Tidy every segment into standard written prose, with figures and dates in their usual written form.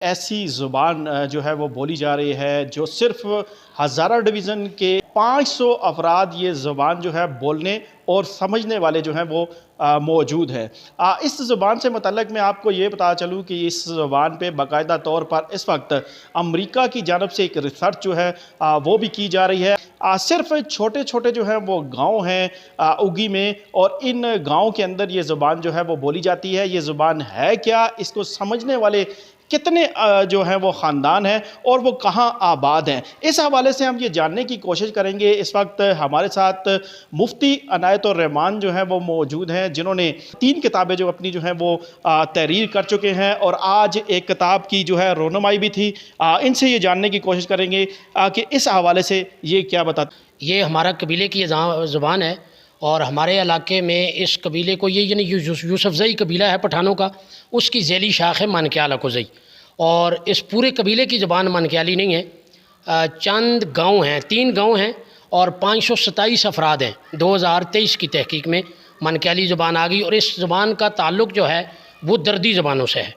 ایسی زبان جو ہے وہ بولی جا رہی ہے جو صرف ہزارہ ڈویژن کے 500 افراد یہ زبان جو ہے بولنے اور سمجھنے والے جو ہیں وہ موجود ہے۔ اس زبان سے متعلق میں آپ کو یہ بتا چلوں کہ اس زبان پہ باقاعدہ طور پر اس وقت امریکہ کی جانب سے ایک ریسرچ جو ہے وہ بھی کی جا رہی ہے۔ صرف چھوٹے چھوٹے جو ہیں وہ گاؤں ہیں اگی میں، اور ان گاؤں کے اندر یہ زبان جو ہے وہ بولی جاتی ہے۔ یہ زبان ہے کیا، اس کو سمجھنے والے کتنے جو ہیں وہ خاندان ہیں اور وہ کہاں آباد ہیں، اس حوالے سے ہم یہ جاننے کی کوشش کریں گے۔ اس وقت ہمارے ساتھ مفتی عنایت الرحمان جو ہیں وہ موجود ہیں، جنہوں نے 3 کتابیں جو اپنی جو ہیں وہ تحریر کر چکے ہیں، اور آج ایک کتاب کی جو ہے رونمائی بھی تھی۔ ان سے یہ جاننے کی کوشش کریں گے کہ اس حوالے سے یہ کیا بتاتے ہیں۔ یہ ہمارا قبیلے کی زبان ہے، اور ہمارے علاقے میں اس قبیلے کو یہ یعنی یوسف زئی قبیلہ ہے پٹھانوں کا، اس کی ذیلی شاخ ہے مانکیال اکوزئی، اور اس پورے قبیلے کی زبان مانکیالی نہیں ہے۔ چند گاؤں ہیں، 3 گاؤں ہیں اور 527 افراد ہیں۔ 2023 کی تحقیق میں مانکیالی زبان آ گئی، اور اس زبان کا تعلق جو ہے وہ دردی زبانوں سے ہے،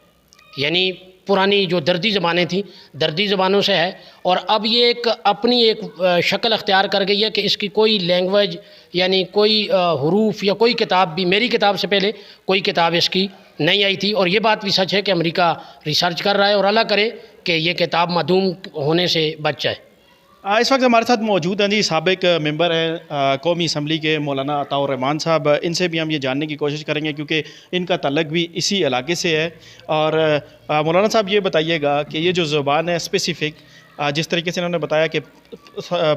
یعنی پرانی جو دردی زبانیں تھیں دردی زبانوں سے ہے، اور اب یہ ایک اپنی ایک شکل اختیار کر گئی ہے کہ اس کی کوئی لینگویج یعنی کوئی حروف یا کوئی کتاب بھی، میری کتاب سے پہلے کوئی کتاب اس کی نہیں آئی تھی، اور یہ بات بھی سچ ہے کہ امریکہ ریسرچ کر رہا ہے، اور اللہ کرے کہ یہ کتاب معدوم ہونے سے بچ جائے۔ اس وقت ہمارے ساتھ موجود ہیں جی سابق ممبر ہیں قومی اسمبلی کے مولانا عطاء الرحمان صاحب۔ ان سے بھی ہم یہ جاننے کی کوشش کریں گے کیونکہ ان کا تعلق بھی اسی علاقے سے ہے۔ اور مولانا صاحب یہ بتائیے گا کہ یہ جو زبان ہے اسپیسیفک، جس طریقے سے انہوں نے بتایا کہ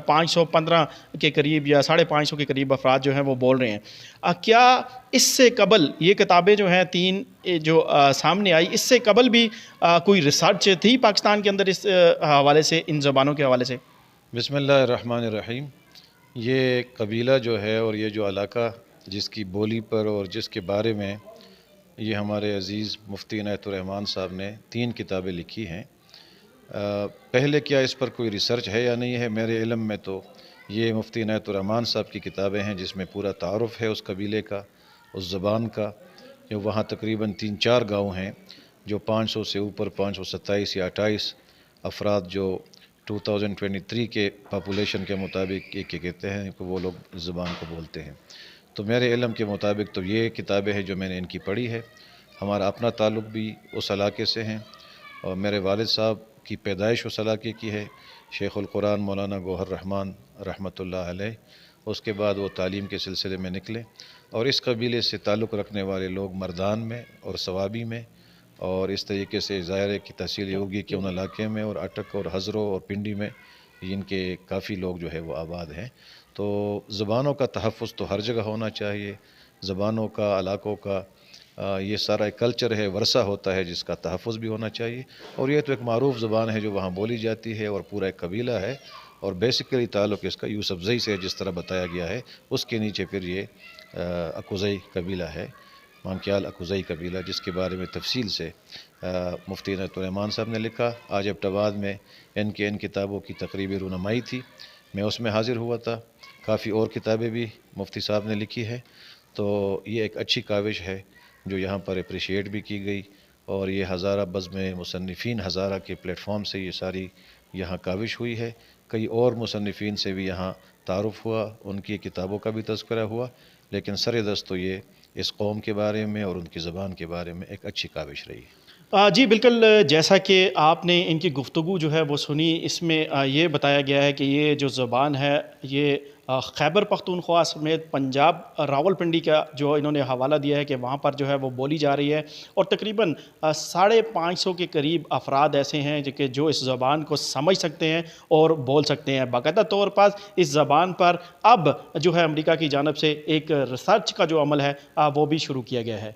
515 کے قریب یا 550 کے قریب افراد جو ہیں وہ بول رہے ہیں، کیا اس سے قبل یہ کتابیں جو ہیں 3 جو سامنے آئی، اس سے قبل بھی کوئی ریسرچ تھی پاکستان کے اندر اس حوالے سے، ان زبانوں کے حوالے سے؟ بسم اللہ الرحمن الرحیم۔ یہ قبیلہ جو ہے اور یہ جو علاقہ جس کی بولی پر اور جس کے بارے میں یہ ہمارے عزیز مفتی عنایت الرحمان صاحب نے 3 کتابیں لکھی ہیں، پہلے کیا اس پر کوئی ریسرچ ہے یا نہیں ہے، میرے علم میں تو یہ مفتی عنایت الرحمان صاحب کی کتابیں ہیں جس میں پورا تعارف ہے اس قبیلے کا، اس زبان کا۔ جو وہاں تقریباً 3-4 گاؤں ہیں جو 500 سے اوپر 527 یا 28 افراد جو 2023 کے پاپولیشن کے مطابق یہ کہتے ہیں کہ وہ لوگ زبان کو بولتے ہیں۔ تو میرے علم کے مطابق تو یہ کتابیں ہیں جو میں نے ان کی پڑھی ہے۔ ہمارا اپنا تعلق بھی اس علاقے سے ہیں، اور میرے والد صاحب کی پیدائش اس علاقے کی ہے، شیخ القرآن مولانا گوہر رحمان رحمۃ اللہ علیہ۔ اس کے بعد وہ تعلیم کے سلسلے میں نکلے، اور اس قبیلے سے تعلق رکھنے والے لوگ مردان میں اور ثوابی میں، اور اس طریقے سے ظاہر کی تحصیل یہ ہوگی کہ ان علاقے میں اور اٹک اور ہزرو اور پنڈی میں ان کے کافی لوگ جو ہے وہ آباد ہیں۔ تو زبانوں کا تحفظ تو ہر جگہ ہونا چاہیے، زبانوں کا، علاقوں کا یہ سارا ایک کلچر ہے، ورثہ ہوتا ہے جس کا تحفظ بھی ہونا چاہیے، اور یہ تو ایک معروف زبان ہے جو وہاں بولی جاتی ہے، اور پورا ایک قبیلہ ہے، اور بیسیکلی تعلق اس کا یوسف زئی سے جس طرح بتایا گیا ہے، اس کے نیچے پھر یہ اکوزئی قبیلہ ہے، مانکیال اکوزئی قبیلہ، جس کے بارے میں تفصیل سے مفتی عنایت الرحمان صاحب نے لکھا۔ آج ایبٹ آباد میں ان کتابوں کی تقریبی رونمائی تھی، میں اس میں حاضر ہوا تھا۔ کافی اور کتابیں بھی مفتی صاحب نے لکھی ہے، تو یہ ایک اچھی کاوش ہے جو یہاں پر اپریشیٹ بھی کی گئی، اور یہ ہزارہ بزم مصنفین ہزارہ کے پلیٹ فارم سے یہ ساری یہاں کاوش ہوئی ہے۔ کئی اور مصنفین سے بھی یہاں تعارف ہوا، ان کی کتابوں کا بھی تذکرہ ہوا، لیکن سر دست تو یہ اس قوم کے بارے میں اور ان کی زبان کے بارے میں ایک اچھی کاوش رہی ہے۔ جی بالکل، جیسا کہ آپ نے ان کی گفتگو جو ہے وہ سنی، اس میں یہ بتایا گیا ہے کہ یہ جو زبان ہے یہ خیبر پختونخوا سمیت پنجاب راولپنڈی کا جو انہوں نے حوالہ دیا ہے کہ وہاں پر جو ہے وہ بولی جا رہی ہے، اور تقریباً 550 کے قریب افراد ایسے ہیں جو اس زبان کو سمجھ سکتے ہیں اور بول سکتے ہیں۔ باقاعدہ طور پر اس زبان پر اب جو ہے امریکہ کی جانب سے ایک ریسرچ کا جو عمل ہے وہ بھی شروع کیا گیا ہے۔